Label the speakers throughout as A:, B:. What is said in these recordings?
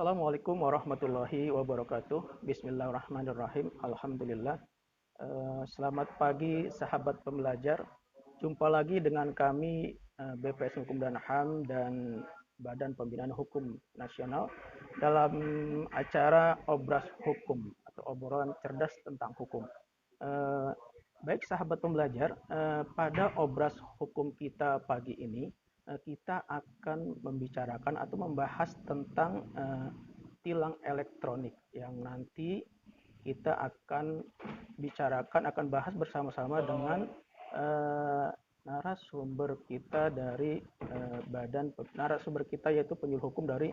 A: Assalamualaikum warahmatullahi wabarakatuh. Bismillahirrahmanirrahim. Alhamdulillah. Selamat pagi sahabat pembelajar. Jumpa lagi dengan kami BPS Hukum dan HAM dan Badan Pembinaan Hukum Nasional dalam acara Obras Hukum atau obrolan cerdas tentang hukum. Baik sahabat pembelajar, pada obras hukum kita pagi ini kita akan membicarakan atau membahas tentang tilang elektronik yang nanti kita akan bicarakan, akan bahas bersama-sama dengan narasumber kita dari narasumber kita yaitu penyuluh hukum dari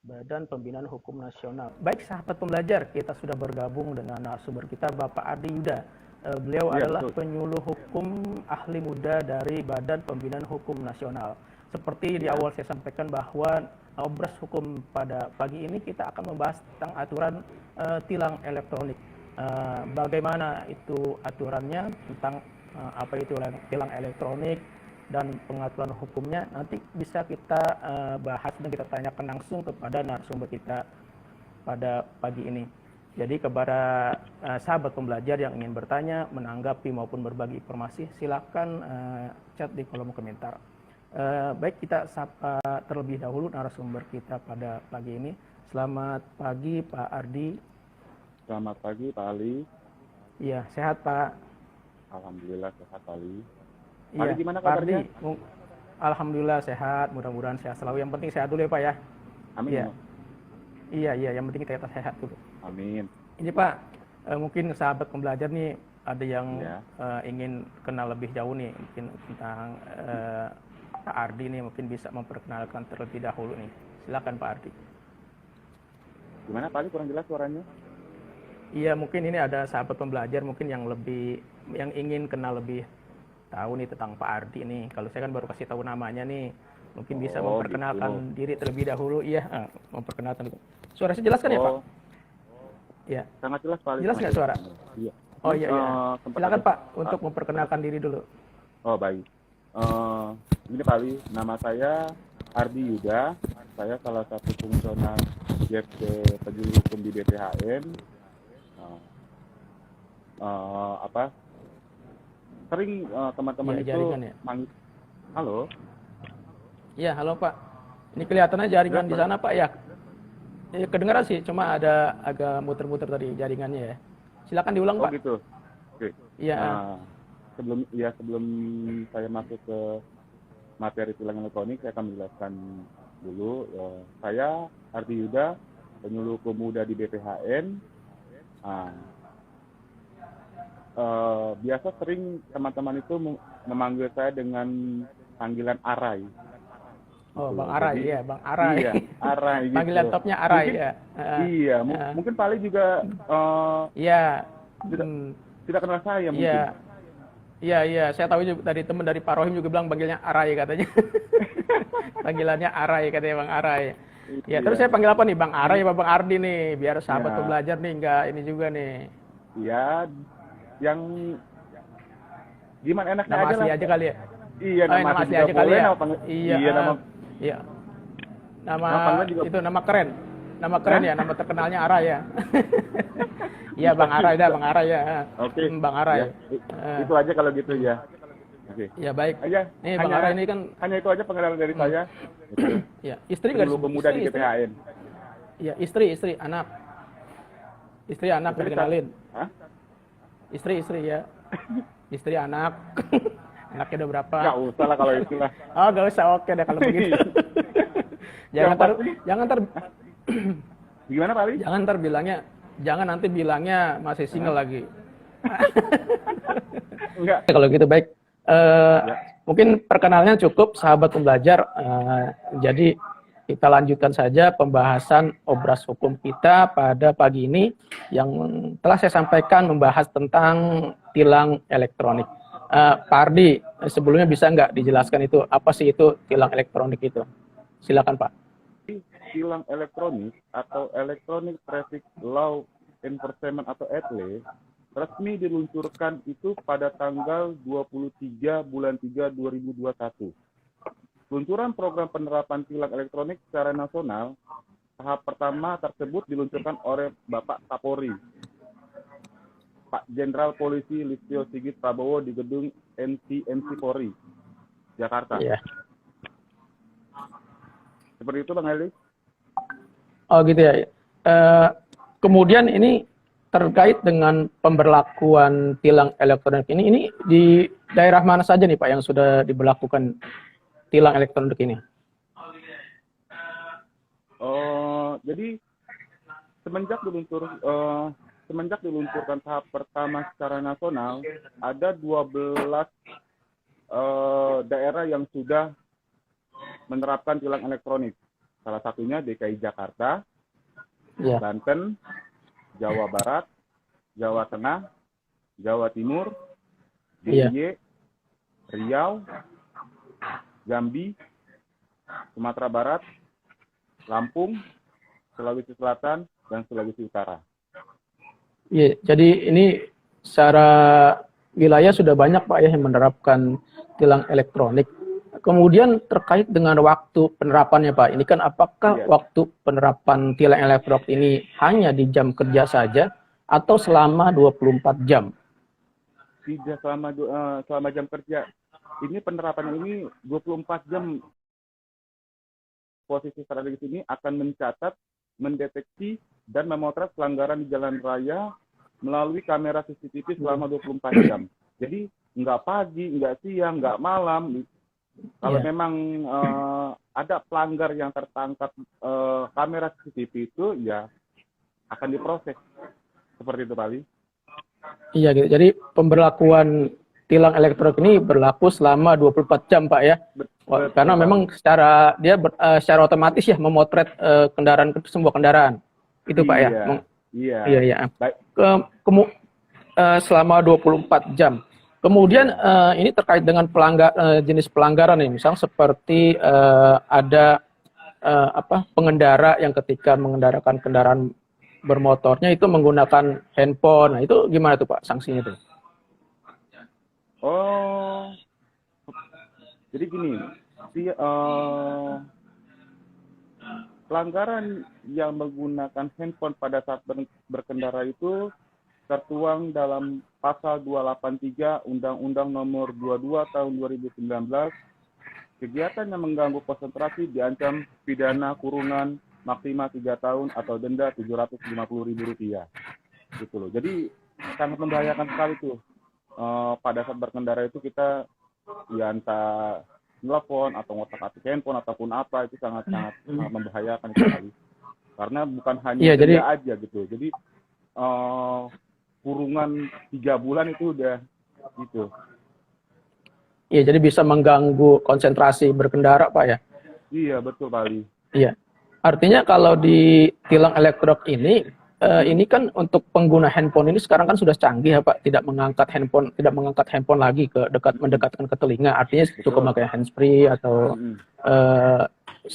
A: Badan Pembinaan Hukum Nasional. Baik sahabat pembelajar, kita sudah bergabung dengan narasumber kita Bapak Ardi Yuda. Beliau adalah penyuluh hukum ahli muda dari Badan Pembinaan Hukum Nasional. Seperti di awal saya sampaikan bahwa obras hukum pada pagi ini kita akan membahas tentang aturan tilang elektronik. Bagaimana itu aturannya, tentang apa itu tilang elektronik dan pengaturan hukumnya, nanti bisa kita bahas dan kita tanyakan langsung kepada narasumber kita pada pagi ini. Jadi kepada sahabat pembelajar yang ingin bertanya, menanggapi maupun berbagi informasi, silakan chat di kolom komentar. Baik, kita sapa terlebih dahulu narasumber kita pada pagi ini. Selamat pagi Pak Ardi.
B: Selamat pagi Pak Ali.
A: Iya, sehat Pak.
B: Alhamdulillah sehat Pak Ali.
A: Iya,
B: Pak Ali gimana
A: Pak
B: kabarnya?
A: Ardi, alhamdulillah sehat. Mudah-mudahan sehat selalu. Yang penting sehat dulu ya Pak ya.
B: Amin.
A: Iya. Iya, yang penting kita sehat dulu.
B: Amin.
A: Ini Pak, mungkin sahabat pembelajar nih ada yang ingin kenal lebih jauh nih, mungkin tentang Pak Ardi nih, mungkin bisa memperkenalkan terlebih dahulu nih. Silakan Pak Ardi.
B: Gimana Pak Ali, kurang jelas suaranya?
A: Iya, mungkin ini ada sahabat pembelajar mungkin yang ingin kenal lebih tahu nih tentang Pak Ardi nih. Kalau saya kan baru kasih tahu namanya nih, mungkin bisa memperkenalkan diri terlebih dahulu. Iya, memperkenalkan. Suara saya jelas kan ya Pak? Iya.
B: Sangat jelas Pak Ali.
A: Jelas nggak suara?
B: Iya.
A: Oh iya. Silakan Pak untuk memperkenalkan diri dulu.
B: Oh baik. Ini Pak Ali, nama saya Ardi Yuda. Saya salah satu fungsional JFC Penyuluh Hukum di BPHN. Sering teman-teman itu manggil. Halo.
A: Iya, halo Pak. Ini kelihatannya jaringan di sana Pak ya. Kedengaran sih, cuma ada agak muter-muter tadi jaringannya ya. Silakan diulang Pak.
B: Oh gitu. Oke.
A: Iya.
B: Sebelum saya masuk ke materi tilang elektronik, saya akan menjelaskan dulu. Saya Ardi Yuda, penyuluh hukum muda di BPHN. Biasa sering teman-teman itu memanggil saya dengan panggilan Arai.
A: Oh, Bang Arai, iya, Bang Arai.
B: Iya, Arai gitu.
A: Panggil laptopnya Arai
B: mungkin,
A: ya.
B: Iya, mungkin Pak Ali juga
A: iya.
B: Tidak kenal saya mungkin.
A: Iya, saya tahu juga dari teman dari Pak Rohim juga bilang panggilnya Arai katanya. Panggilannya Arai katanya Bang Arai. Ya, terus saya panggil apa nih, Bang Arai apa Bang Ardi nih, biar sahabat pembelajar nih enggak ini juga nih.
B: Iya, yang gimana enaknya
A: nama asli aja kali ya.
B: Iya,
A: nama asli aja kali ya. Iya. Nama keren. Nama keren ya, nama terkenalnya Arai ya. Iya, Bang Arai dah, Bang Arai ya.
B: Oke.
A: Bang Arai.
B: Ya. Itu aja kalau gitu ya. Oke.
A: Ya baik.
B: Aja.
A: Nih Bang Arai ini kan
B: hanya itu aja pengenalan dari saya.
A: Iya, istri enggak
B: disebut pemuda di BPHN.
A: Iya, istri, anak. Istri anak dikenalin.
B: Hah?
A: Istri ya. Istri anak. Anaknya udah berapa?
B: Nggak usah lah kalau itulah.
A: Oh, nggak usah. Oke deh kalau begitu. jangan ntar
B: gimana Pak Ali?
A: Jangan nanti bilangnya masih single lagi.
B: Enggak.
A: Kalau gitu baik. Mungkin perkenalnya cukup sahabat pembelajar. Jadi kita lanjutkan saja pembahasan obras hukum kita pada pagi ini yang telah saya sampaikan membahas tentang tilang elektronik. Pak Ardi, sebelumnya bisa nggak dijelaskan itu apa sih itu tilang elektronik itu? Silakan Pak.
B: Tilang elektronik atau Electronic Traffic Law Enforcement atau ETLE resmi diluncurkan itu pada tanggal 23 bulan 3 2021. Peluncuran program penerapan tilang elektronik secara nasional tahap pertama tersebut diluncurkan oleh Bapak Kapolri, Pak Jenderal Polisi Listio Sigit Prabowo di gedung NTMC Polri, Jakarta.
A: Iya.
B: Seperti itu Bang Heli.
A: Oh gitu ya. Kemudian ini terkait dengan pemberlakuan tilang elektronik ini di daerah mana saja nih Pak yang sudah diberlakukan tilang elektronik ini?
B: Jadi semenjak diluncurkan tahap pertama secara nasional, ada 12 daerah yang sudah menerapkan tilang elektronik. Salah satunya DKI Jakarta,
A: Ya.
B: Banten, Jawa Barat, Jawa Tengah, Jawa Timur, DIY, Riau, Jambi, Sumatera Barat, Lampung, Sulawesi Selatan, dan Sulawesi Utara.
A: Iya, jadi ini secara wilayah sudah banyak Pak ya yang menerapkan tilang elektronik. Kemudian terkait dengan waktu penerapannya Pak, ini kan apakah waktu penerapan tilang elektronik ini hanya di jam kerja saja atau selama 24 jam?
B: Tidak selama jam kerja. Ini penerapan ini 24 jam. Posisi strategis ini akan mencatat, mendeteksi, dan memotret pelanggaran di jalan raya melalui kamera CCTV selama 24 jam. Jadi nggak pagi, nggak siang, nggak malam. Kalau memang ada pelanggar yang tertangkap kamera CCTV itu, ya akan diproses. Seperti itu, Pak Ali.
A: Iya gitu. Jadi pemberlakuan tilang elektronik ini berlaku selama 24 jam Pak ya. Karena memang secara otomatis ya memotret semua kendaraan. Itu Pak ya. Iya. Selama 24 jam. Kemudian ini terkait dengan jenis pelanggaran nih, misalnya seperti ada pengendara yang ketika mengendarakan kendaraan bermotornya itu menggunakan handphone. Nah, itu gimana tuh Pak sanksinya tuh?
B: Jadi gini, pelanggaran yang menggunakan handphone pada saat berkendara itu tertuang dalam pasal 283 Undang-Undang Nomor 22 Tahun 2019. Kegiatan yang mengganggu konsentrasi diancam pidana kurungan maksimal 3 tahun atau denda Rp750.000. Gitu loh. Jadi sangat membahayakan sekali tuh. Pada saat berkendara itu kita ya entah telepon atau ngotak-atik handphone ataupun apa, itu sangat membahayakan sekali. Karena bukan hanya denda aja gitu. Jadi kurungan 3 bulan itu udah gitu.
A: Iya, jadi bisa mengganggu konsentrasi berkendara Pak ya?
B: Iya, betul Pak Ali.
A: Iya. Artinya kalau di tilang elektronik ini kan untuk pengguna handphone ini sekarang kan sudah canggih ya Pak, tidak mengangkat handphone lagi mendekatkan ke telinga, artinya cukup pakai handsfree atau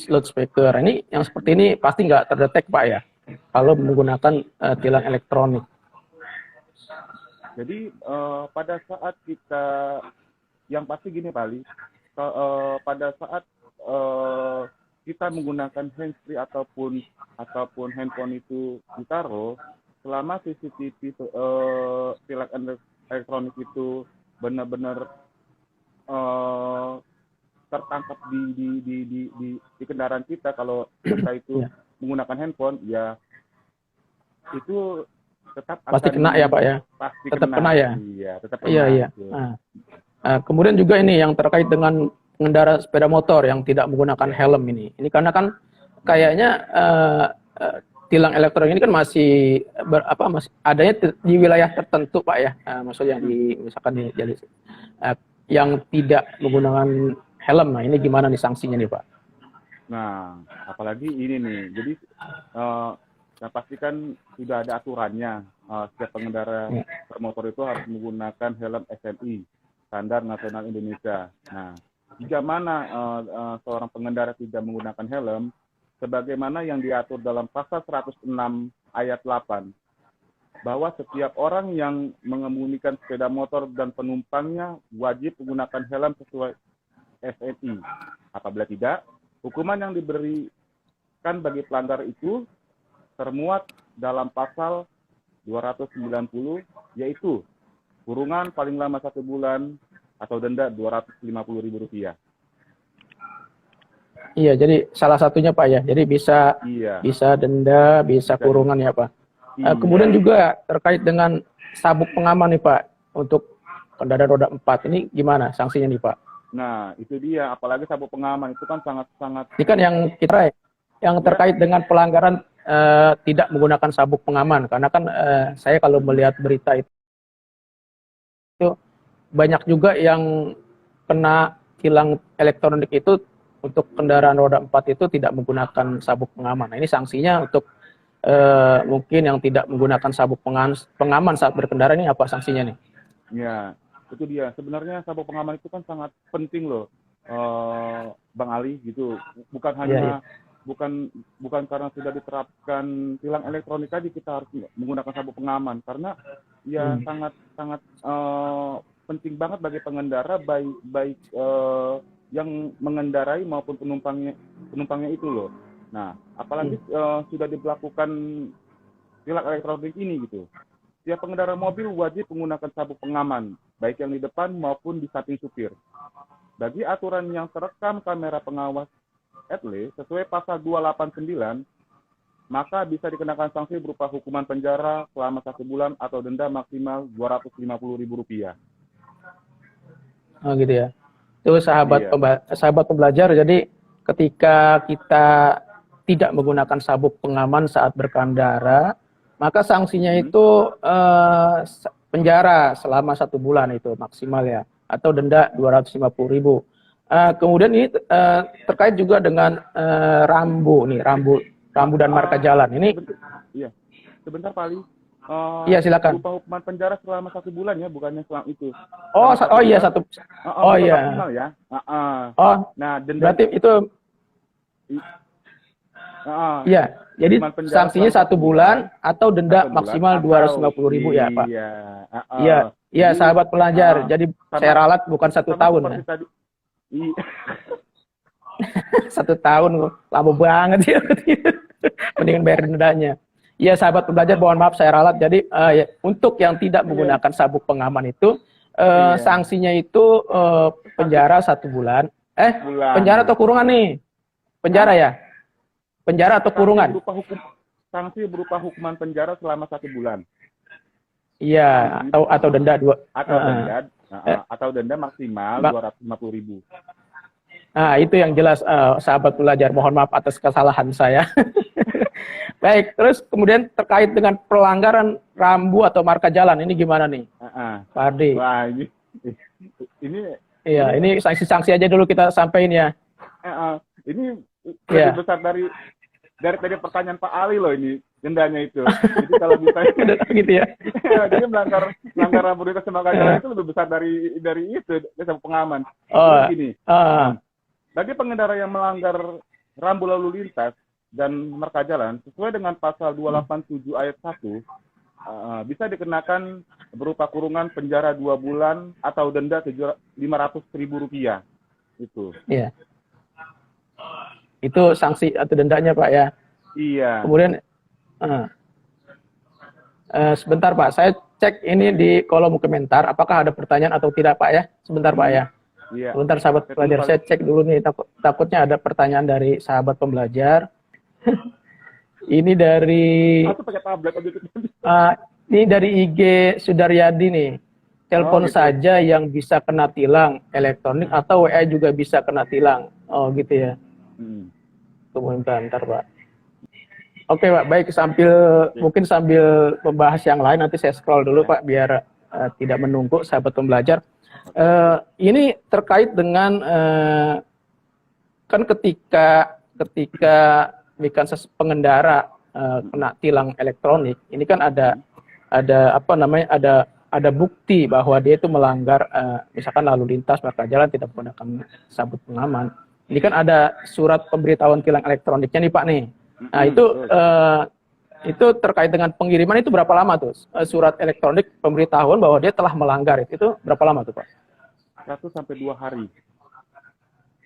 A: loudspeaker. Ini yang seperti ini pasti nggak terdetek Pak ya, kalau menggunakan tilang elektronik.
B: Jadi pada saat yang pasti gini Pak Ali, pada saat kita menggunakan handsfree ataupun handphone itu ditaruh, selama CCTV tilang elektronik itu benar-benar tertangkap di kendaraan kita, kalau kita itu menggunakan handphone, ya itu tetap
A: pasti kena ya Pak ya?
B: Pasti
A: tetap kena ya?
B: Iya, tetap kena.
A: Iya. Kemudian juga ini yang terkait dengan pengendara sepeda motor yang tidak menggunakan helm ini. Ini karena kan kayaknya tilang elektronik ini kan masih adanya di wilayah tertentu Pak ya. Maksudnya yang tidak menggunakan helm. Nah, ini gimana nih sanksinya nih Pak?
B: Nah, apalagi ini nih. Jadi saya pastikan sudah ada aturannya. Setiap pengendara bermotor itu harus menggunakan helm SNI, Standar Nasional Indonesia. Nah, jika mana seorang pengendara tidak menggunakan helm, sebagaimana yang diatur dalam pasal 106 ayat 8, bahwa setiap orang yang mengemudikan sepeda motor dan penumpangnya wajib menggunakan helm sesuai SNI. Apabila tidak, hukuman yang diberi kan bagi pelanggar itu termuat dalam pasal 290, yaitu kurungan paling lama 1 bulan atau denda Rp250.000.
A: Iya, jadi salah satunya Pak ya. Jadi bisa
B: Iya.
A: bisa denda, bisa kurungan ya Pak.
B: Iya.
A: Kemudian juga terkait dengan sabuk pengaman nih Pak untuk kendaraan roda 4 ini gimana sanksinya nih Pak?
B: Nah, itu dia. Apalagi sabuk pengaman itu kan sangat-sangat.
A: Ini kan yang terkait dengan pelanggaran tidak menggunakan sabuk pengaman, karena kan saya kalau melihat berita itu banyak juga yang kena tilang elektronik itu untuk kendaraan roda 4 itu tidak menggunakan sabuk pengaman. Nah, ini sanksinya untuk mungkin yang tidak menggunakan sabuk pengaman saat berkendara, ini apa sanksinya nih?
B: Ya, itu dia. Sebenarnya sabuk pengaman itu kan sangat penting loh, Bang Ali gitu. Bukan hanya bukan karena sudah diterapkan tilang elektronik aja kita harus menggunakan sabuk pengaman, karena ya sangat penting banget bagi pengendara, baik yang mengendarai maupun penumpangnya itu loh. Nah, apalagi sudah diberlakukan tilang elektronik ini gitu. Setiap pengendara mobil wajib menggunakan sabuk pengaman, baik yang di depan maupun di samping supir. Bagi aturan yang terekam kamera pengawas ETLE sesuai pasal 289, maka bisa dikenakan sanksi berupa hukuman penjara selama 1 bulan atau denda maksimal Rp250.000.
A: Oh gitu ya. Itu sahabat pembelajar, jadi ketika kita tidak menggunakan sabuk pengaman saat berkendara, maka sanksinya itu penjara selama 1 bulan itu maksimal ya, atau denda Rp250.000. Kemudian ini terkait juga dengan rambu dan marka jalan. Ini
B: iya. Sebentar Pak Ali.
A: Iya, silakan.
B: Berupa hukuman penjara selama 1 bulan ya, bukannya selama itu.
A: Iya, satu. Iya.
B: Maksimal ya. Nah, denda
A: berarti itu. Iya. Jadi sanksinya 1 bulan atau denda maksimal Rp250.000 ya Pak. Iya. Iya, sahabat pelajar. Jadi saya ralat bukan 1 tahun. Ya. 1 tahun lama banget ya. Mendingan bayar dendanya. Iya, sahabat pembelajar, mohon maaf saya ralat. Jadi untuk yang tidak menggunakan sabuk pengaman itu sanksinya itu penjara 1 bulan. Penjara atau kurungan nih? Penjara ya? Penjara atau kurungan?
B: Sanksi berupa hukuman penjara selama 1 bulan.
A: Iya, atau denda
B: atau denda maksimal Rp250.000.
A: Nah, itu yang jelas sahabat pelajar. Mohon maaf atas kesalahan saya. Baik, terus kemudian terkait dengan pelanggaran rambu atau marka jalan, ini gimana nih? Pak Ardi.
B: Wah,
A: ini sanksi-sanksi aja dulu kita sampaikan ya.
B: Ini lebih besar dari tadi pertanyaan Pak Ali loh ini dendanya itu. Jadi kalau bisa
A: gitu ya.
B: Jadi melanggar rambu lintas dan marka jalan itu lebih besar dari itu sama pengaman. Jadi gini. Bagi pengendara yang melanggar rambu lalu lintas dan marka jalan sesuai dengan pasal 287 ayat 1 bisa dikenakan berupa kurungan penjara 2 bulan atau denda Rp500.000. Itu.
A: Iya. Itu sanksi atau dendanya Pak ya.
B: Iya.
A: Kemudian sebentar Pak, saya cek ini di kolom komentar apakah ada pertanyaan atau tidak Pak ya. Sebentar Pak ya.
B: Iya.
A: Sebentar sahabat pelajar, saya cek dulu nih, takutnya ada pertanyaan dari sahabat pembelajar. Ini dari ini dari IG Sudaryadi nih. Telepon
B: gitu.
A: saja yang bisa kena tilang elektronik atau WA juga bisa kena tilang. Oh gitu ya. Tunggu bentar Pak. Oke Pak, baik, mungkin sambil membahas yang lain nanti saya scroll dulu Pak biar tidak menunggu sahabat pembelajar. Ini terkait dengan kan ketika pengendara kena tilang elektronik, ini kan ada bukti bahwa dia itu melanggar misalkan lalu lintas marka jalan tidak menggunakan sabuk pengaman. Ini kan ada surat pemberitahuan tilang elektroniknya nih Pak nih. Nah itu terkait dengan pengiriman itu berapa lama tuh surat elektronik pemberitahuan bahwa dia telah melanggar itu berapa lama tuh Pak?
B: 1 sampai 2 hari.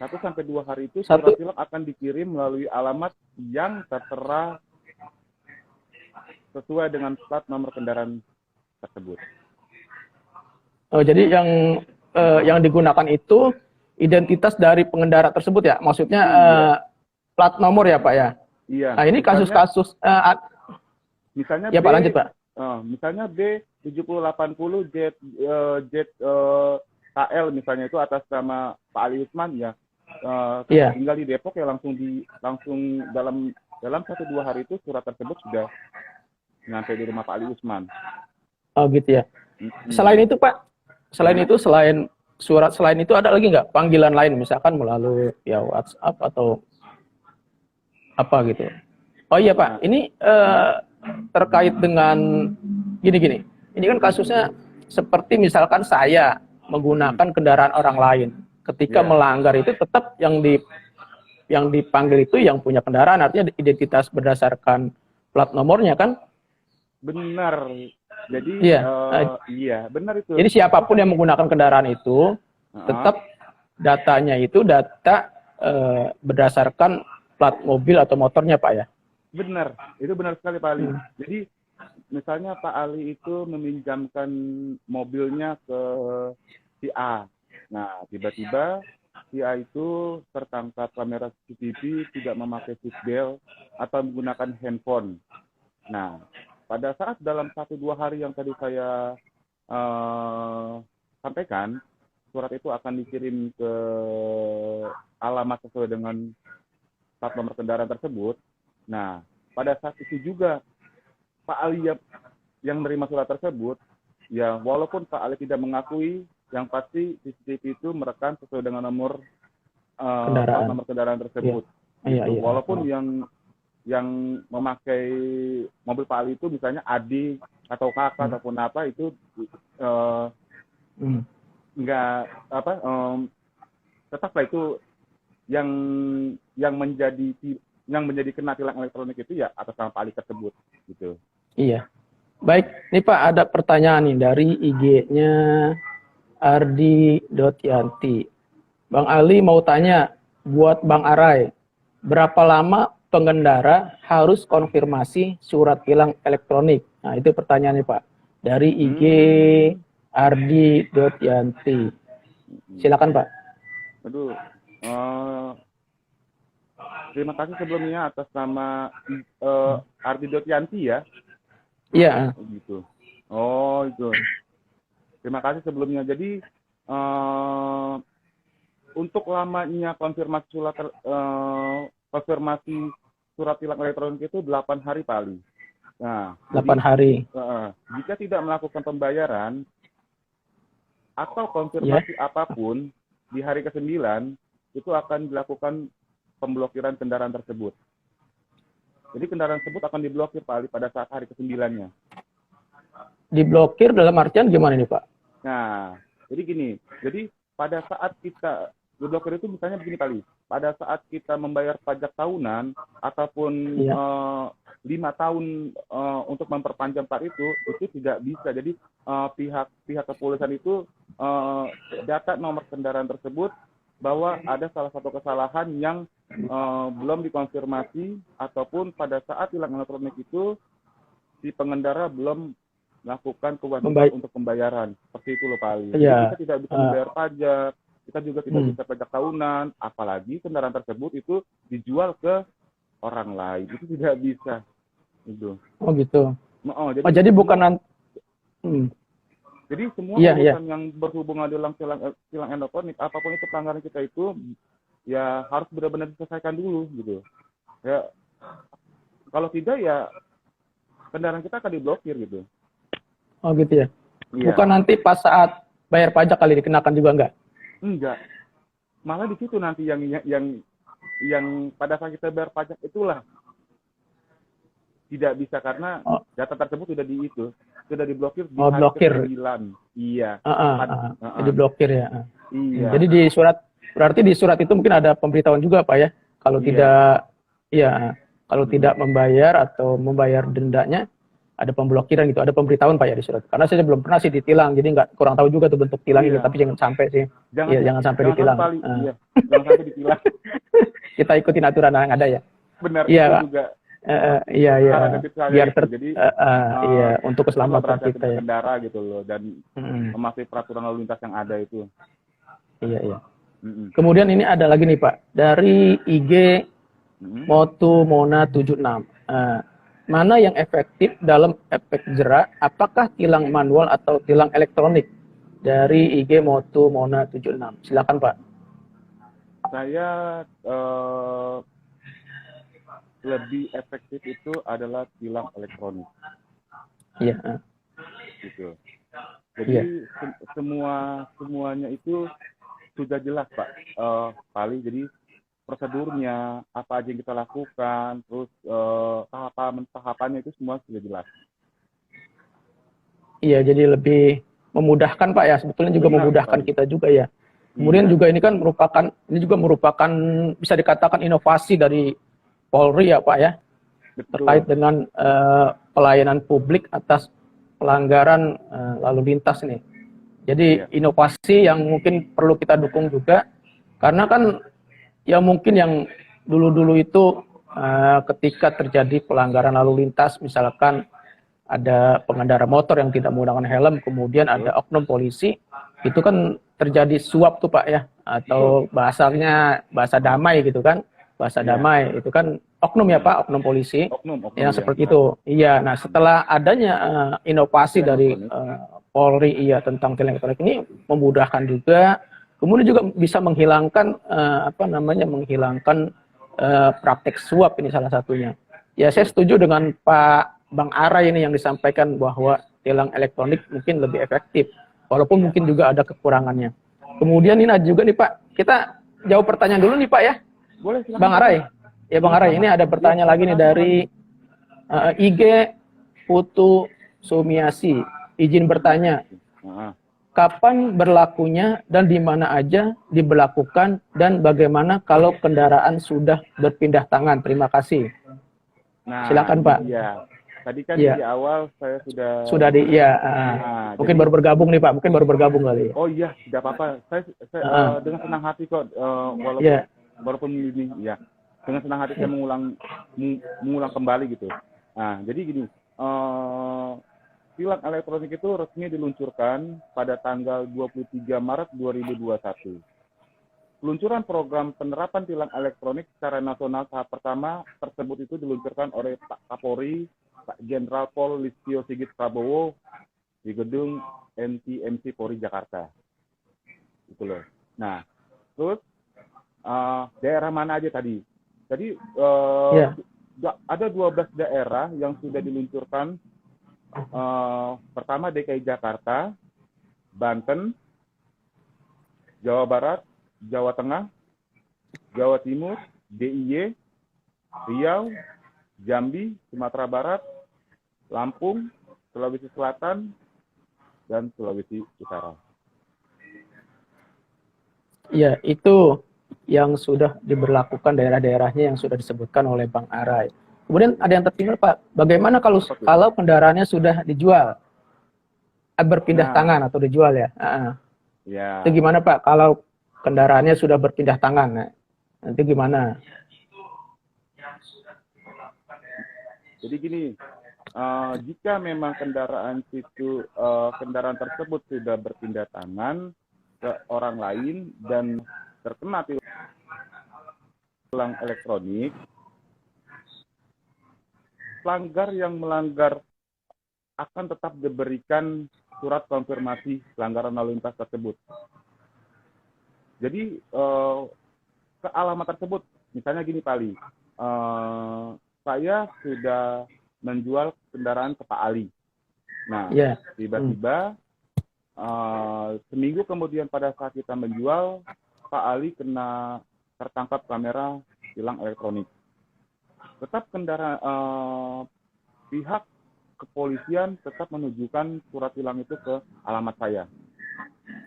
B: 1 sampai 2 hari itu
A: Satu.
B: surat tilang akan dikirim melalui alamat yang tertera sesuai dengan plat nomor kendaraan tersebut.
A: Oh, jadi yang digunakan itu identitas dari pengendara tersebut ya? Maksudnya plat nomor ya Pak ya?
B: Iya.
A: Nah ini kasus-kasus
B: misalnya
A: ya
B: B,
A: Pak, lanjut Pak.
B: Misalnya B 7080 KL misalnya itu atas nama Pak Ali Usman ya. Tinggal di Depok ya langsung dalam 1-2 hari itu surat tersebut sudah sampai di rumah Pak Ali Usman.
A: Oh gitu ya. Selain itu Pak, selain surat selain itu ada lagi nggak panggilan lain misalkan melalui ya WhatsApp atau apa gitu? Oh iya Pak, ini terkait dengan gini. Ini kan kasusnya seperti misalkan saya menggunakan kendaraan orang lain. Ketika melanggar itu tetap yang dipanggil itu yang punya kendaraan, artinya identitas berdasarkan plat nomornya kan?
B: Benar. Jadi iya, benar itu.
A: Jadi siapapun yang menggunakan kendaraan itu tetap datanya itu data berdasarkan plat mobil atau motornya Pak ya?
B: Benar, itu benar sekali Pak Ali. Jadi misalnya Pak Ali itu meminjamkan mobilnya ke si A. Nah, tiba-tiba si A itu tertangkap kamera CCTV tidak memakai seatbelt atau menggunakan handphone. Nah, pada saat dalam 1-2 hari yang tadi saya sampaikan, surat itu akan dikirim ke alamat sesuai dengan plat nomor kendaraan tersebut. Nah, pada saat itu juga Pak Ali yang menerima surat tersebut, ya walaupun Pak Ali tidak mengakui, yang pasti CCTV itu merekam sesuai dengan nomor kendaraan tersebut.
A: Iya.
B: Walaupun yang memakai mobil Pak Ali itu misalnya adik atau kakak ataupun apa itu tetaplah itu yang menjadi kena tilang elektronik itu ya atas nama Pak Ali tersebut gitu.
A: Iya. Baik, nih Pak ada pertanyaan nih dari IG-nya Ardi.Yanti. Bang Ali mau tanya buat Bang Arai, berapa lama pengendara harus konfirmasi surat tilang elektronik? Nah, itu pertanyaannya Pak. Dari IG Ardi.Yanti. Silakan Pak.
B: Aduh. Terima kasih sebelumnya atas nama Ardi.Yanti ya.
A: Iya.
B: Gitu. Oh, itu. Terima kasih sebelumnya. Jadi untuk lamanya konfirmasi surat tilang elektronik itu 8 hari Pak Ali. Nah,
A: 8 hari.
B: Jika tidak melakukan pembayaran atau konfirmasi apapun di hari ke-9 itu akan dilakukan pemblokiran kendaraan tersebut. Jadi kendaraan tersebut akan diblokir Pak Ali pada saat hari ke-9-nya.
A: Diblokir dalam artian gimana nih Pak?
B: Nah, jadi gini. Jadi pada saat kita diblokir itu misalnya begini Pak Ali. Pada saat kita membayar pajak tahunan ataupun 5 tahun untuk memperpanjang plat itu tidak bisa. Jadi pihak kepolisian itu data nomor kendaraan tersebut bahwa ada salah satu kesalahan yang belum dikonfirmasi ataupun pada saat tilang elektronik itu si pengendara belum melakukan kewajiban untuk pembayaran. Seperti itu loh Pak Ali. Jadi kita tidak bisa membayar pajak, kita juga tidak bisa pajak tahunan, apalagi kendaraan tersebut itu dijual ke orang lain. Itu tidak bisa. Itu.
A: Oh gitu. Jadi bukan
B: Jadi semua urusan yang berhubungan dengan tilang elektronik, apapun itu pelanggaran kita itu, ya harus benar-benar diselesaikan dulu gitu. Ya, kalau tidak ya kendaraan kita akan diblokir gitu.
A: Oh gitu ya. Bukan nanti pas saat bayar pajak kali dikenakan juga enggak?
B: Enggak. Malah di situ nanti yang pada saat kita bayar pajak itulah tidak bisa karena data tersebut sudah diblokir di hari ke-9. Iya.
A: Diblokir ya.
B: Iya.
A: Jadi berarti di surat itu mungkin ada pemberitahuan juga Pak ya. Kalau tidak membayar atau membayar dendanya ada pemblokiran gitu, ada pemberitahuan Pak ya di surat. Karena saya belum pernah sih ditilang, jadi nggak kurang tahu juga tuh bentuk tilang itu, tapi jangan sampai sih. Iya, jangan sampai ditilang.
B: Iya, jangan sampai ditilang.
A: Kita ikutin aturan yang ada ya.
B: Benar,
A: iya,
B: itu juga.
A: Iya. Biar
B: jadi
A: iya, untuk keselamatan kita ya.
B: Berkendara gitu loh, dan mematuhi peraturan lalu lintas yang ada itu.
A: Iya. Kemudian ini ada lagi nih Pak, dari IG Motu Mona 76. Mana yang efektif dalam efek jerak? Apakah tilang manual atau tilang elektronik? Dari IG Motu Mona 76. Silakan Pak.
B: Saya lebih efektif itu adalah tilang elektronik.
A: Iya.
B: Gitu. Jadi semuanya itu sudah jelas Pak. Paling jadi prosedurnya, apa aja yang kita lakukan, terus tahapannya itu semua sudah jelas.
A: Iya, jadi lebih memudahkan Pak ya, sebetulnya juga memudahkan kita juga ya. Kemudian juga ini kan merupakan bisa dikatakan inovasi dari Polri ya Pak ya. Betul. Terkait dengan pelayanan publik atas pelanggaran lalu lintas nih. Jadi inovasi yang mungkin perlu kita dukung juga, karena kan ya mungkin yang dulu-dulu itu ketika terjadi pelanggaran lalu lintas, misalkan ada pengendara motor yang tidak menggunakan helm, kemudian ada oknum polisi, itu kan terjadi suap tuh Pak ya, atau bahasanya bahasa damai gitu kan, bahasa damai itu kan oknum ya Pak, oknum polisi, oknum yang seperti itu. Iya, nah setelah adanya inovasi dari Polri tentang tilang elektronik ini memudahkan juga. Kemudian juga bisa menghilangkan menghilangkan praktek suap ini salah satunya. Ya saya setuju dengan Pak Bang Aray ini yang disampaikan bahwa tilang elektronik mungkin lebih efektif, walaupun mungkin juga ada kekurangannya. Kemudian ini ada juga nih Pak, kita jawab pertanyaan dulu nih Pak ya.
B: Boleh, silakan.
A: Bang Aray. Ya Bang Aray, ini ada pertanyaan lagi nih dari IG Putu Sumiasi. Izin bertanya. Kapan berlakunya dan di mana aja diberlakukan, dan bagaimana kalau kendaraan sudah berpindah tangan? Terima kasih.
B: Nah,
A: silakan Pak.
B: Iya. Tadi kan di awal saya sudah
A: mungkin baru bergabung nih Pak, mungkin baru bergabung kali.
B: Oh iya, tidak apa-apa. Saya dengan senang hati kok, walaupun ini ya, dengan senang hati saya mengulang kembali gitu. Nah, jadi gini, tilang elektronik itu resmi diluncurkan pada tanggal 23 Maret 2021. Peluncuran program penerapan tilang elektronik secara nasional tahap pertama tersebut itu diluncurkan oleh Pak Kapolri, Pak Jenderal Pol Listio Sigit Prabowo di gedung NTMC Polri Jakarta. Itu loh. Nah, terus daerah mana aja tadi? Tadi ada 12 daerah yang sudah diluncurkan. Pertama DKI Jakarta, Banten, Jawa Barat, Jawa Tengah, Jawa Timur, DIY, Riau, Jambi, Sumatera Barat, Lampung, Sulawesi Selatan, dan Sulawesi Utara. Ya, itu yang sudah diberlakukan daerah-daerahnya yang sudah disebutkan oleh Bang Aray. Kemudian ada yang tertinggal Pak, bagaimana kalau kendaraannya sudah dijual, berpindah tangan atau dijual ya? Itu gimana Pak kalau kendaraannya sudah berpindah tangan? Nanti gimana? Jadi gini, jika memang kendaraan tersebut sudah berpindah tangan ke orang lain dan terkena tilang elektronik, pelanggar yang melanggar akan tetap diberikan surat konfirmasi pelanggaran lalu lintas tersebut. Jadi ke alamat tersebut, misalnya gini Pak Ali, saya sudah menjual kendaraan ke Pak Ali. Nah, tiba-tiba seminggu kemudian pada saat kita menjual, Pak Ali tertangkap kamera tilang elektronik. Tetap pihak kepolisian tetap menunjukkan surat tilang itu ke alamat saya.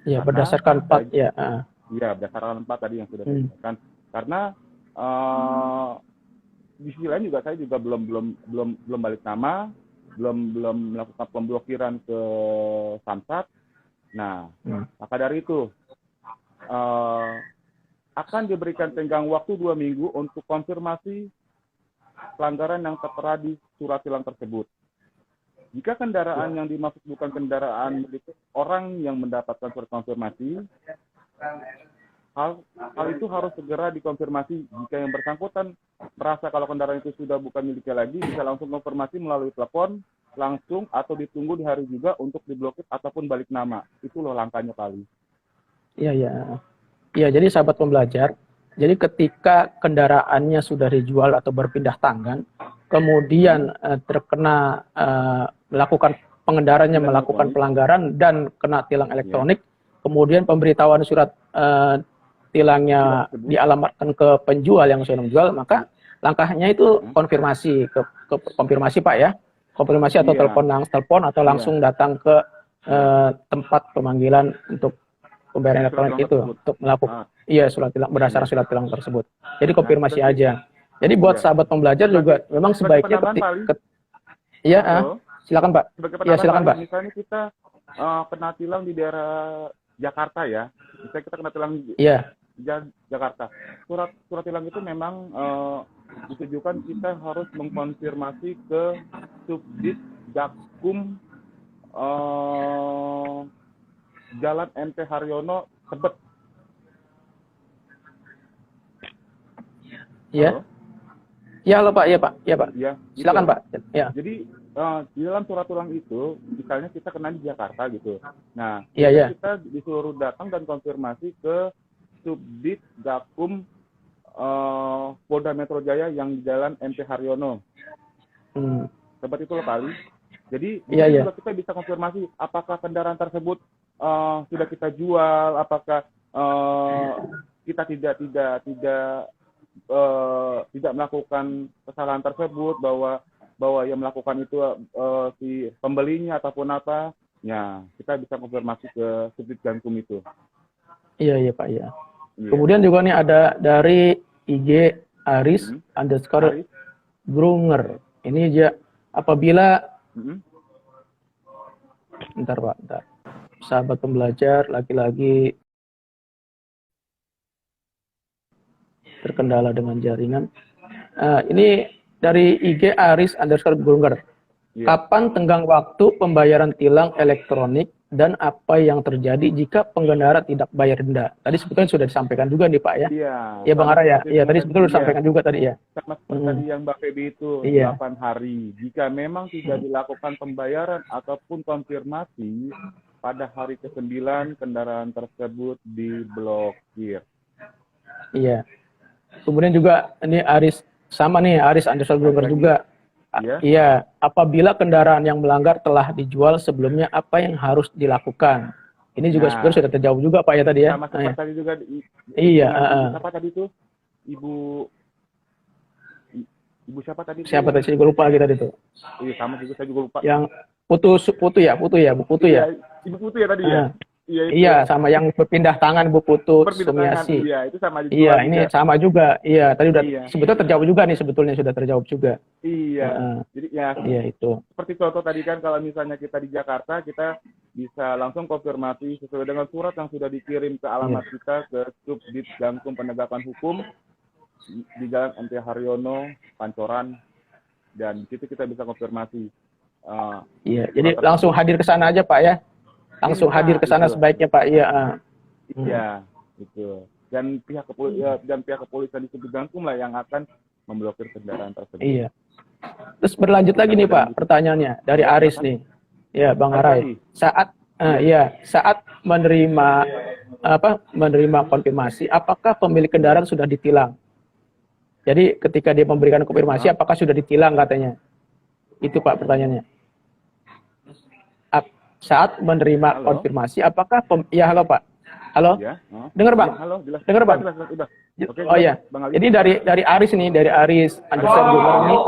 A: Iya, berdasarkan plat ya.
B: Iya, berdasarkan plat tadi yang sudah saya sampaikan. Karena di sisi lain juga saya juga belum balik nama, belum melakukan pemblokiran ke Samsat. Nah, maka dari itu akan diberikan tenggang waktu 2 minggu untuk konfirmasi pelanggaran yang tertera di surat tilang tersebut. Jika kendaraan yang dimaksud bukan kendaraan milik orang yang mendapatkan surat konfirmasi, hal itu harus segera dikonfirmasi. Jika yang bersangkutan merasa kalau kendaraan itu sudah bukan miliknya lagi, bisa langsung konfirmasi melalui telepon, langsung atau ditunggu di hari juga untuk diblokir ataupun balik nama. Itu loh langkahnya kali.
A: Iya, iya. Iya, jadi sahabat pembelajar, jadi ketika kendaraannya sudah dijual atau berpindah tangan, kemudian terkena melakukan pengendaranya melakukan pelanggaran dan kena tilang elektronik, kemudian pemberitahuan surat tilangnya dialamatkan ke penjual yang sudah menjual, maka langkahnya itu konfirmasi ke konfirmasi Pak ya, konfirmasi atau telepon atau langsung datang ke tempat pemanggilan untuk pembayaran elektronik itu untuk melakukan surat tilang berdasarkan surat tilang tersebut. Jadi konfirmasi aja. Jadi buat sahabat pembelajar juga memang sebaiknya silakan Pak. Iya silakan Pak.
B: Misalnya kita kena tilang di daerah Jakarta ya. Misalnya kita kena tilang di Jakarta. Surat tilang itu memang ditujukan kita harus mengkonfirmasi ke Subdit Gakum Jalan MT Haryono, Tebet.
A: Iya. Ya, halo Pak. Iya Pak. Iya Pak.
B: Ya,
A: silakan
B: gitu.
A: Pak. Ya.
B: Jadi di dalam surat tulang itu, misalnya kita kena di Jakarta gitu. Nah, kita disuruh datang dan konfirmasi ke Subdit Gakum Polda Metro Jaya yang di Jalan MT Haryono. Tebet itu loh kali. Jadi juga kita bisa konfirmasi apakah kendaraan tersebut sudah kita jual, apakah kita tidak melakukan kesalahan tersebut, bahwa yang melakukan itu si pembelinya ataupun apa, ya kita bisa konfirmasi ke Subdit Gakum itu.
A: Iya Pak ya. Kemudian juga nih ada dari IG Aris _ Brunger. Ini aja apabila bentar Pak, bentar. Sahabat pembelajar lagi-lagi terkendala dengan jaringan. Ini dari IG Aris _ Brunger. Kapan tenggang waktu pembayaran tilang elektronik dan apa yang terjadi jika pengendara tidak bayar denda? Tadi sebetulnya sudah disampaikan juga nih Pak ya. Iya Bang Ara ya. Iya tadi sebetulnya sudah disampaikan juga tadi ya.
B: Sama tadi yang Mbak Febi itu 8 hari. Jika memang tidak dilakukan pembayaran ataupun konfirmasi pada hari ke-9 kendaraan tersebut diblokir. Iya.
A: Kemudian juga ini Aris sama nih Aris _ Brunger juga. Iya, apabila kendaraan yang melanggar telah dijual sebelumnya, apa yang harus dilakukan? Ini juga sebenarnya sudah terjawab juga Pak ya tadi ya.
B: Sama seperti tadi juga. Siapa tadi itu? Ibu siapa tadi?
A: Siapa tadi? Saya juga lupa lagi tadi itu.
B: Iya, sama juga saya juga lupa.
A: Yang Putu ya.
B: Ibu Putu ya tadi ya.
A: Iya, sama yang berpindah tangan Bu Putu Sumiasi.
B: Iya, itu sama juga.
A: Iya, ini sama juga. Iya, tadi udah sebetulnya terjawab juga nih, sebetulnya sudah terjawab juga.
B: Iya. Jadi ya
A: itu.
B: Seperti contoh tadi kan kalau misalnya kita di Jakarta, kita bisa langsung konfirmasi sesuai dengan surat yang sudah dikirim ke alamat kita ke Subdit Gakum Penegakan Hukum di Jalan MT Haryono, Pancoran, dan di situ kita bisa konfirmasi.
A: Jadi langsung hadir ke sana aja Pak ya. Langsung hadir ke sana sebaiknya Pak.
B: Iya, itu. Dan pihak kepolisian di Subdit Gakum lah yang akan memblokir kendaraan tersebut.
A: Iya. Terus berlanjut lagi nih Pak, pertanyaannya dari Aris nih. Ya, Bang Arai. Saat menerima konfirmasi, apakah pemilik kendaraan sudah ditilang? Jadi ketika dia memberikan konfirmasi, apakah sudah ditilang katanya? Itu Pak pertanyaannya. Saat menerima konfirmasi, apakah halo Pak, halo, dengar Bang, dengar Bang.
B: Oke,
A: Jadi dari Aris nih, dari Aris _ Brunger ini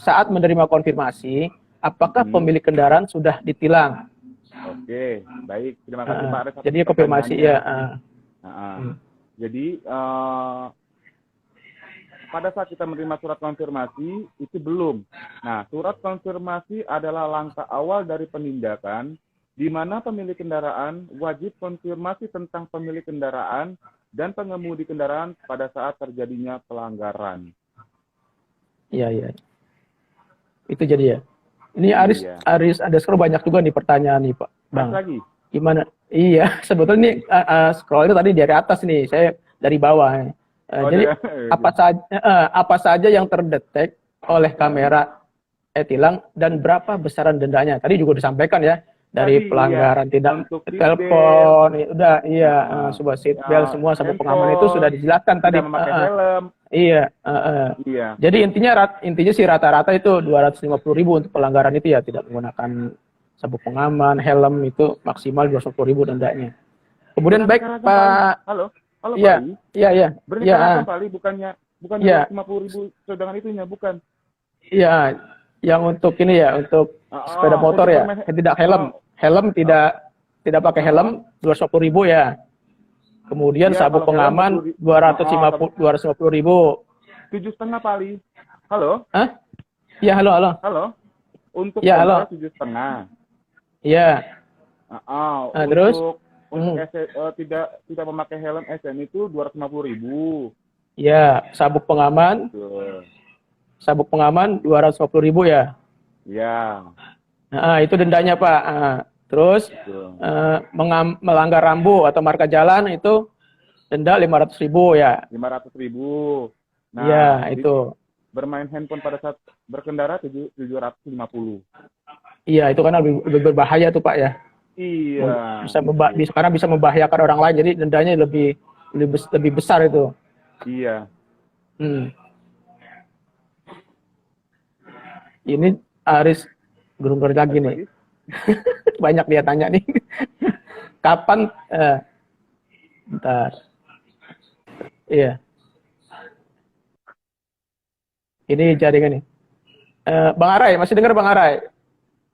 A: saat menerima konfirmasi, apakah pemilik kendaraan sudah ditilang?
B: Oke, baik, terima kasih Pak Aris.
A: Jadi konfirmasi
B: Jadi pada saat kita menerima surat konfirmasi itu belum. Nah, surat konfirmasi adalah langkah awal dari penindakan di mana pemilik kendaraan wajib konfirmasi tentang pemilik kendaraan dan pengemudi kendaraan pada saat terjadinya pelanggaran.
A: Iya, iya. Itu jadi ya. Ini
B: Iya.
A: Aris underscore banyak juga nih pertanyaan nih Pak Bang.
B: Lagi?
A: Gimana? Iya, sebetulnya ini scroll itu tadi dari atas nih, saya dari bawah. Jadi apa saja yang terdetek oleh kamera e-tilang dan berapa besaran dendanya? Tadi juga disampaikan ya, dari
B: Tadi,
A: pelanggaran
B: iya.
A: tidak
B: Untuk
A: telepon, udah iya, sebuah seat belt semua sabuk pengaman itu sudah dijelaskan tadi.
B: Tidak memakai helm.
A: Iya,
B: Iya.
A: jadi intinya sih rata-rata itu 250.000 untuk pelanggaran itu ya, tidak menggunakan sabuk pengaman, helm itu maksimal 250.000 dendanya. Kemudian baik Pak.
B: Halo,
A: iya,
B: Pak.
A: Iya.
B: Berarti Pak Ali, bukannya 250.000 sedangkan itunya, bukan?
A: Iya, yang untuk ini ya, untuk sepeda motor ya, tidak helm tidak pakai helm 250.000 ya. Kemudian ya, sabuk pengaman 250.000.
B: 7,5 Pak Ali. Halo?
A: Hah? Iya, halo.
B: Halo. Untuk
A: ya, halo.
B: 7,5.
A: Iya.
B: Terus untuk tidak memakai helm SN itu 250.000.
A: Iya, sabuk pengaman. Sabuk pengaman 250.000 ya.
B: Iya.
A: Itu dendanya Pak. Terus melanggar rambu atau marka jalan itu denda 500.000 ya.
B: 500.000. Nah,
A: iya, itu.
B: Bermain handphone pada saat berkendara 750.
A: Iya, itu kan lebih berbahaya tuh Pak ya.
B: Iya.
A: Karena bisa membahayakan orang lain, jadi dendanya lebih besar itu.
B: Iya.
A: Ini Aris Gerungger lagi nih. Banyak dia tanya nih. Kapan? Bentar. Iya. Ini jaringan nih. Bang Arai, masih dengar Bang Arai?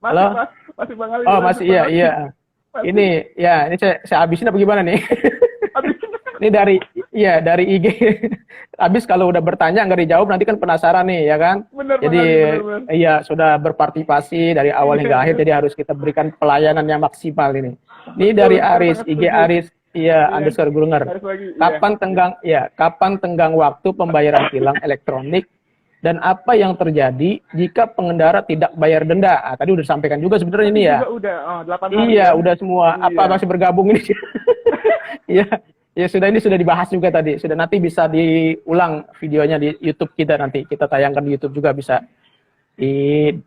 A: Halo?
B: Masih Bang Ali.
A: Oh, masih iya. Masih. Ini saya habisin apa gimana nih? Ini dari IG. Habis kalau udah bertanya nggak dijawab nanti kan penasaran nih ya kan. Jadi iya sudah berpartisipasi dari awal hingga akhir, jadi harus kita berikan pelayanan yang maksimal ini. Ini dari Aris, IG Aris underscore Grunger. Kapan tenggang waktu pembayaran tilang elektronik dan apa yang terjadi jika pengendara tidak bayar denda? Tadi udah disampaikan juga sebenarnya ini ya.
B: Udah 8 hari.
A: Iya, udah semua. Apa masih bergabung ini? Iya. Ya sudah, ini sudah dibahas juga tadi. Sudah, nanti bisa diulang videonya di YouTube kita, nanti kita tayangkan di YouTube juga, bisa dilihat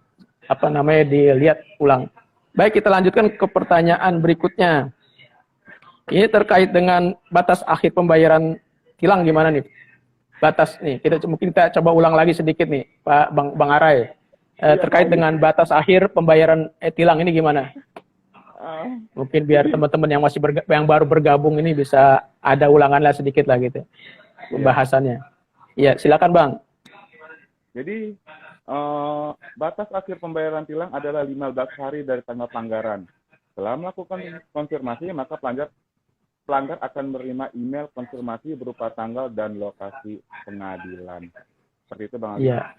A: ulang. Baik, kita lanjutkan ke pertanyaan berikutnya. Ini terkait dengan batas akhir pembayaran tilang gimana nih? Batas nih, mungkin kita coba ulang lagi sedikit nih, Pak Bang Arai. Terkait dengan batas akhir pembayaran tilang ini gimana? Mungkin biar teman-teman yang baru bergabung ini bisa ada ulangan lah sedikit lah gitu pembahasannya. Iya, silakan Bang.
B: Jadi batas akhir pembayaran tilang adalah 15 hari dari tanggal pelanggaran. Setelah melakukan konfirmasi, maka pelanggar akan menerima email konfirmasi berupa tanggal dan lokasi pengadilan. Seperti itu Bang Ali.
A: Iya,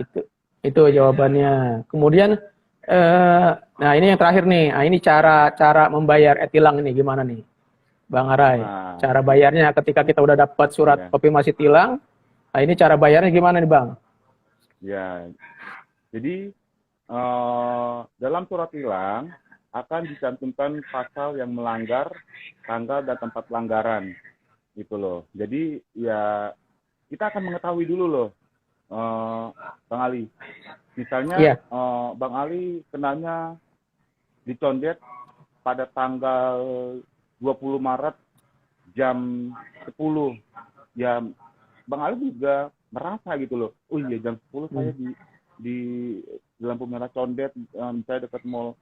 A: itu jawabannya. Kemudian nah ini yang terakhir nih. Ini cara membayar e-tilang ini gimana nih, Bang Arai? Cara bayarnya ketika kita udah dapat surat konfirmasi tilang. Nah, ini cara bayarnya gimana nih, Bang?
B: Ya. Jadi dalam surat tilang akan dicantumkan pasal yang melanggar tanggal dan tempat pelanggaran. Gitu loh. Jadi ya kita akan mengetahui dulu loh, Bang Ali. Misalnya Bang Ali kenanya dicondet pada tanggal 20 Maret jam 10. Ya Bang Ali juga merasa gitu loh. Oh iya jam 10 saya di lampu merah condet, misalnya dekat mall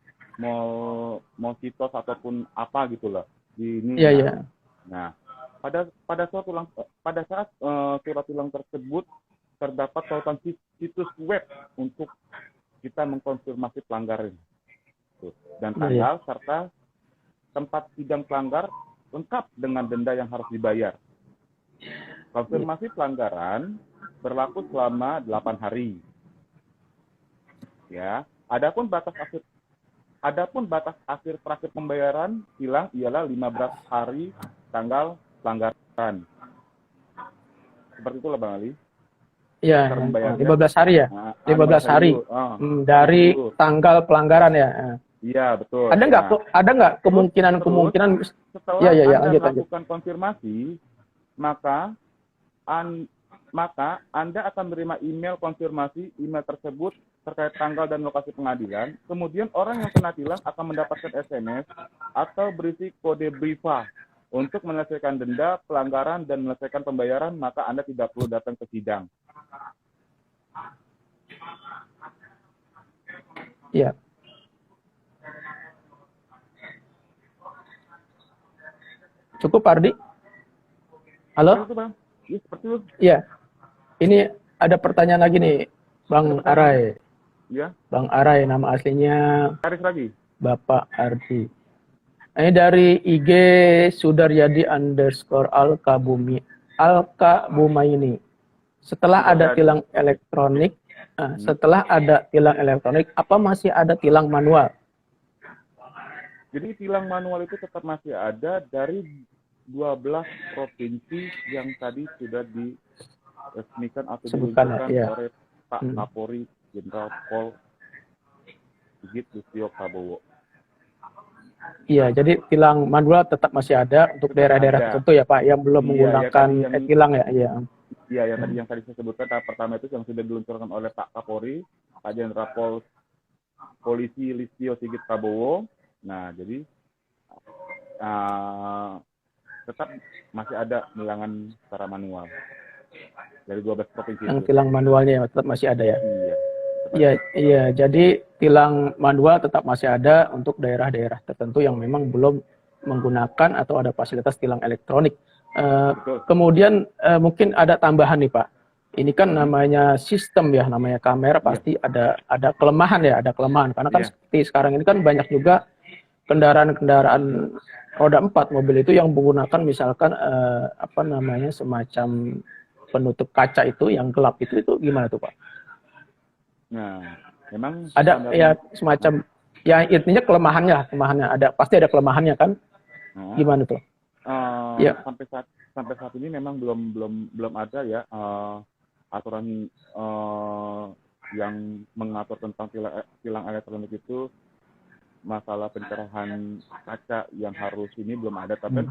B: Citos ataupun apa gitu loh.
A: Iya.
B: Nah, pada saat surat tilang tersebut terdapat tautan situs web untuk kita mengkonfirmasi pelanggaran. Dan tanggal serta tempat sidang pelanggar lengkap dengan denda yang harus dibayar. Konfirmasi pelanggaran berlaku selama 8 hari. Ya, adapun batas akhir terakhir pembayaran tilang ialah 15 hari tanggal pelanggaran. Seperti itulah Bang Ali.
A: Iya,
B: Cara membayarnya.
A: 15 hari ya?
B: Nah,
A: 15 hari dari tanggal pelanggaran ya?
B: Iya, betul.
A: Ada nggak kemungkinan
B: setelah
A: ya,
B: Anda
A: lanjut.
B: melakukan konfirmasi, maka Anda akan menerima email konfirmasi. Email tersebut terkait tanggal dan lokasi pengadilan. Kemudian orang yang kena tilang akan mendapatkan SMS atau berisi kode BRIVA untuk menyelesaikan denda, pelanggaran, dan menyelesaikan pembayaran, maka Anda tidak perlu datang ke sidang.
A: Iya. Cukup, Ardi? Halo?
B: Iya, seperti itu.
A: Iya. Ini ada pertanyaan lagi nih, Bang Arai.
B: Ya.
A: Bang Arai, nama aslinya
B: Aris lagi.
A: Bapak Ardi. Ini dari IG Sudaryadi _Alka Bumaini. Setelah ada tilang elektronik, apa masih ada tilang manual?
B: Jadi tilang manual itu tetap masih ada dari 12 provinsi yang tadi sudah diresmikan atau diluncurkan oleh Pak Kapolri Jenderal Pol Sigit Listio Prabowo.
A: Iya, jadi tilang manual tetap masih ada untuk daerah-daerah tertentu ya Pak, yang belum menggunakan tilang ya.
B: Iya, yang tadi saya sebutkan tahap pertama itu yang sudah diluncurkan oleh Pak Kapolri, Pak Jenderal Polisi Listio Sigit Prabowo. Nah, jadi tetap masih ada tilangan secara manual dari 12 provinsi.
A: Yang tilang manualnya tetap masih ada ya?
B: Iya.
A: Iya. Jadi tilang manual tetap masih ada untuk daerah-daerah tertentu yang memang belum menggunakan atau ada fasilitas tilang elektronik. Kemudian mungkin ada tambahan nih Pak. Ini kan namanya sistem ya, namanya kamera pasti ada kelemahan ya, ada kelemahan. Karena kan seperti sekarang ini kan banyak juga kendaraan roda 4 mobil itu yang menggunakan misalkan semacam penutup kaca itu yang gelap itu gimana tuh Pak?
B: Nah, memang
A: ada ya semacam ya intinya kelemahannya pasti ada kelemahannya kan? Gimana tuh?
B: Sampai saat ini memang belum ada ya aturan yang mengatur tentang tilang elektronik itu. Masalah pencerahan kaca yang harus ini belum ada, tapi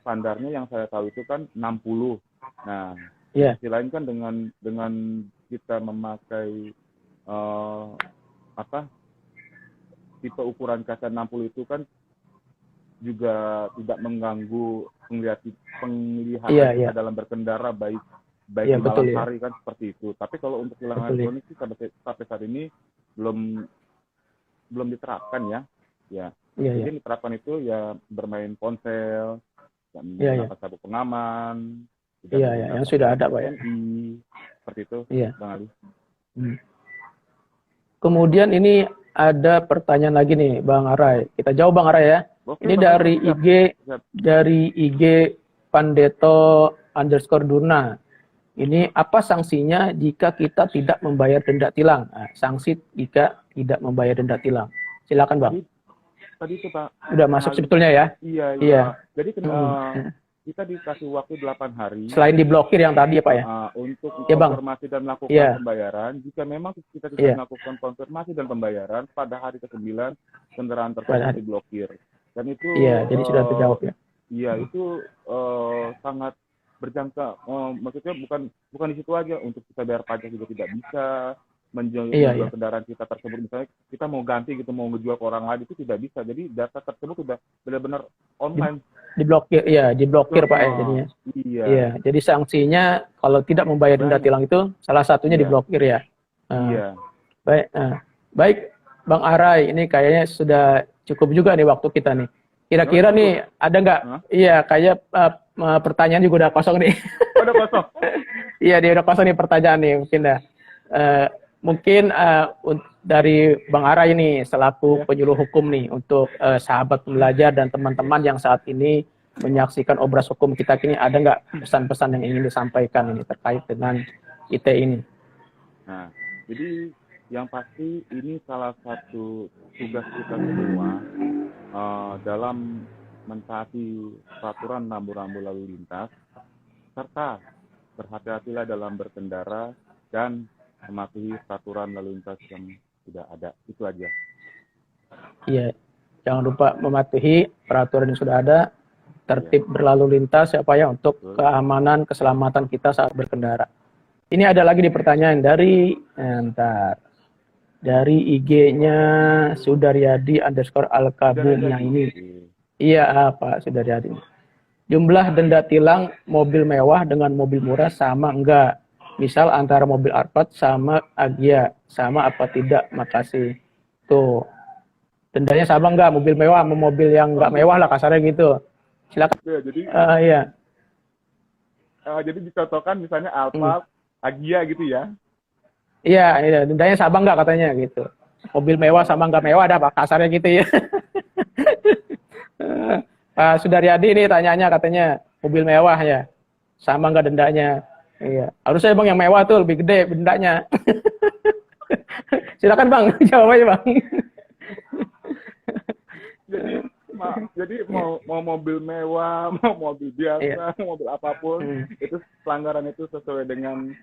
B: standarnya yang saya tahu itu kan 60. Nah, sisi lain kan dengan kita memakai tipe ukuran kaca 60 itu kan juga tidak mengganggu penglihatan kita dalam berkendara baik di malam hari kan seperti itu. Tapi kalau untuk tilang elektronik sih sampai saat ini belum diterapkan ya. Jadi diterapkan itu ya bermain ponsel, menggunakan sabuk pengaman.
A: Yang sudah ada Pak ya.
B: Seperti itu, Bang Ali.
A: Kemudian ini ada pertanyaan lagi nih Bang Arai. Kita jawab Bang Arai ya. Ini dari IG Pandeto_Durna. Ini apa sanksinya jika kita tidak membayar denda tilang? Nah, sanksi jika tidak membayar denda tilang. Silakan Bang.
B: Tadi itu Pak.
A: Udah masuk sebetulnya ya?
B: Iya. Jadi kita dikasih waktu 8 hari.
A: Selain diblokir yang tadi ya Pak ya?
B: Untuk konfirmasi dan melakukan pembayaran. Jika memang kita tidak melakukan konfirmasi dan pembayaran, pada hari ke-9 kendaraan tersebut diblokir. Dan itu
A: jadi sudah terjawab ya?
B: Iya, itu sangat berjangka, maksudnya bukan di situ aja, untuk kita bayar pajak juga tidak bisa, menjual kendaraan kita tersebut, misalnya kita mau ganti gitu, mau ngejual ke orang lain itu tidak bisa. Jadi data tersebut sudah benar-benar online. Diblokir Pak ya jadinya. Iya. Jadi sanksinya kalau tidak membayar denda tilang itu salah satunya diblokir ya.
A: Baik Bang Arai, ini kayaknya sudah cukup juga nih waktu kita nih. Kira-kira nih ada nggak? Iya, kayak pertanyaan juga udah kosong nih.
B: Udah kosong.
A: Iya, dia udah kosong nih pertanyaan nih mungkin dah. Mungkin dari Bang Arai ini selaku penyuluh hukum nih untuk sahabat pembelajar dan teman-teman yang saat ini menyaksikan obras hukum kita kini, ada nggak pesan-pesan yang ingin disampaikan ini terkait dengan ITE ini?
B: Nah, jadi yang pasti ini salah satu tugas kita semua dalam mentaati peraturan rambu-rambu lalu lintas, serta berhati-hatilah dalam berkendara dan mematuhi peraturan lalu lintas yang sudah ada. Itu aja.
A: Iya, jangan lupa mematuhi peraturan yang sudah ada, tertib berlalu lintas ya Pak ya, untuk keamanan, keselamatan kita saat berkendara. Ini ada lagi di pertanyaan dari dari IG-nya Sudaryadi _Alkabum yang ini. Iya Pak Sudaryadi. Jumlah denda tilang mobil mewah dengan mobil murah sama enggak? Misal antara mobil Alphard sama Agya, sama apa tidak? Makasih. Tuh. Dendanya sama enggak? Mobil mewah sama mobil yang enggak mewah lah kasarnya gitu. Silakan.
B: Ya, jadi
A: iya.
B: Jadi dicontohkan misalnya Alphard, Agya gitu ya.
A: Iya, dendanya sama enggak katanya gitu. Mobil mewah sama enggak mewah ada Pak kasarnya gitu ya. Pak Sudaryadi ini tanyanya katanya mobil mewah ya. Sama enggak dendanya? Iya. Harusnya Bang yang mewah tuh lebih gede dendanya. Silakan Bang, jawab aja Bang.
B: Jadi mau mobil mewah, mau mobil biasa, mobil apapun, itu pelanggaran itu sesuai dengan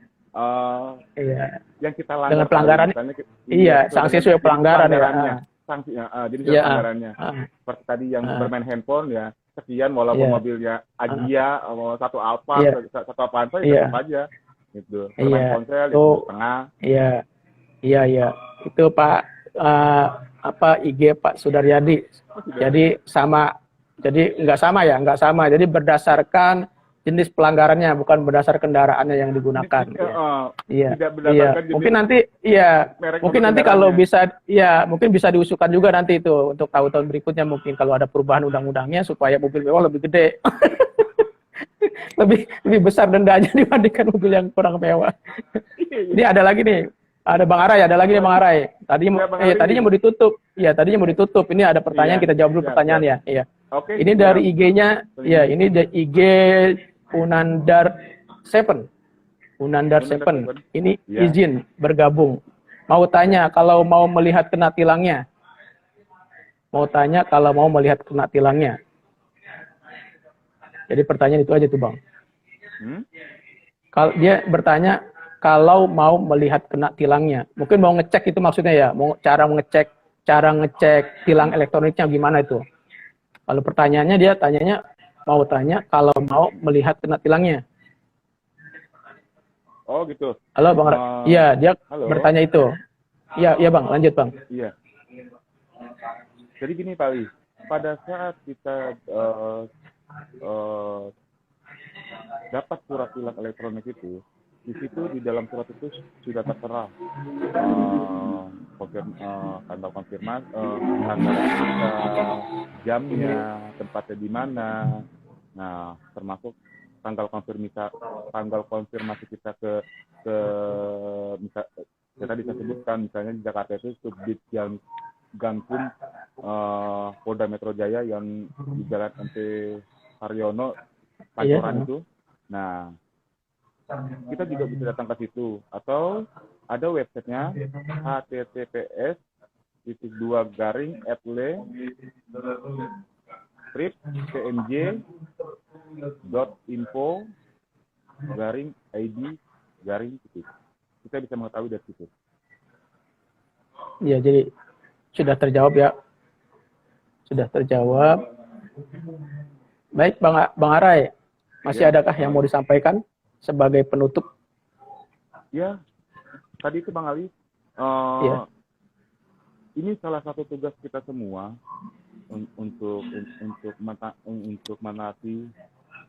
B: yang kita langgar.
A: Dengan pelanggaran, sanksi sesuai pelanggaran ya.
B: Sanksi, jadi sesuai pelanggarannya. Seperti tadi yang bermain handphone ya, sekian walaupun mobilnya Agya, satu Alfa, satu Avanza, ya tetap aja. Gitu. Bermain ponsel, itu setengah.
A: Iya. Itu Pak IG Pak Sudaryadi. Jadi sama, jadi nggak sama. Jadi berdasarkan jenis pelanggarannya, bukan berdasar kendaraannya yang digunakan.
B: Tidak berdasarkan jenis.
A: Mungkin nanti kalau bisa, mungkin bisa diusulkan juga nanti itu untuk tahun-tahun berikutnya, mungkin kalau ada perubahan undang-undangnya supaya mobil mewah lebih gede, lebih besar dendanya dibandingkan mobil yang kurang mewah. Ini ada lagi nih. Ada Bang Arai, ada lagi nih Bang Arai. Tadinya mau ditutup. Iya, tadinya mau ditutup. Ini ada pertanyaan, kita jawab dulu pertanyaannya. Iya.
B: Oke.
A: Ini dari IG-nya, ini dari IG Unandar 7. Ini izin bergabung. Mau tanya kalau mau melihat kena tilangnya. Jadi pertanyaan itu aja tuh Bang. Kalau dia bertanya kalau mau melihat kena tilangnya, mungkin mau ngecek itu maksudnya ya, mau cara ngecek tilang elektroniknya gimana itu. Kalau pertanyaannya dia mau tanya kalau mau melihat kena tilangnya.
B: Oh gitu.
A: Halo Bang. Iya, dia bertanya itu. Iya Bang, lanjut Bang.
B: Iya. Jadi gini Pak Ali, pada saat kita dapat surat tilang elektronik itu, di situ di dalam surat itu sudah tertera tanggal konfirmasi, tanggal kita, jamnya, tempatnya di mana. Nah, termasuk tanggal konfirmasi kita ke kita bisa sebutkan misalnya di Jakarta itu Subdit Gankum Polda Metro Jaya yang di Jalan MP Haryono Pancoran itu. Nah, kita juga bisa datang ke situ atau ada websitenya https://pmj.info/id/. Kita bisa mengetahui dari situ.
A: Iya, jadi sudah terjawab ya. Sudah terjawab. Baik, Bang Arai, masih adakah yang mau disampaikan sebagai penutup?
B: Ya, tadi itu Bang Ali, ini salah satu tugas kita semua untuk menaati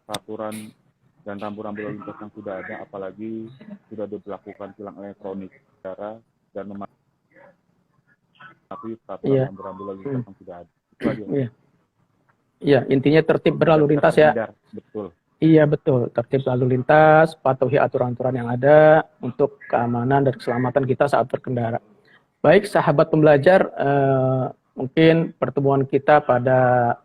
B: peraturan dan rambu-rambu lalu lintas yang sudah ada, apalagi sudah diberlakukan tilang elektronik dan mematuhi peraturan rambu-rambu lalu lintas yang sudah ada. Itu aja. Iya, intinya tertib berlalu lintas ya.
A: Betul. Iya betul, tertib lalu lintas, patuhi aturan-aturan yang ada untuk keamanan dan keselamatan kita saat berkendara. Baik sahabat pembelajar, mungkin pertemuan kita pada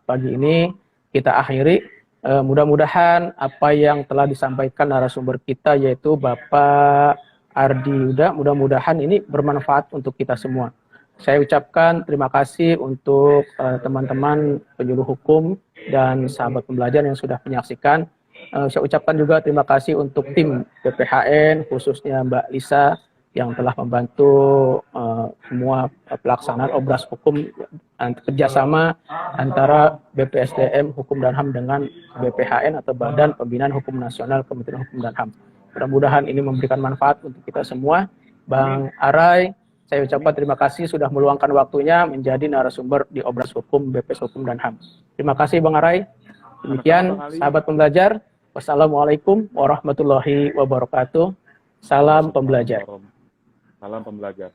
A: pagi ini kita akhiri. Mudah-mudahan apa yang telah disampaikan narasumber kita yaitu Bapak Ardi Yuda, mudah-mudahan ini bermanfaat untuk kita semua. Saya ucapkan terima kasih untuk teman-teman penyuluh hukum dan sahabat pembelajar yang sudah menyaksikan. Saya ucapkan juga terima kasih untuk tim BPHN, khususnya Mbak Lisa, yang telah membantu semua pelaksanaan obras hukum kerjasama antara BPSDM Hukum dan HAM dengan BPHN atau Badan Pembinaan Hukum Nasional Kementerian Hukum dan HAM. Mudah-mudahan ini memberikan manfaat untuk kita semua. Bang Arai, saya ucapkan terima kasih sudah meluangkan waktunya menjadi narasumber di obras hukum BPS Hukum dan HAM. Terima kasih Bang Arai. Demikian sahabat pembelajar. Wassalamualaikum warahmatullahi wabarakatuh. Salam pembelajar.
B: Salam pembelajar.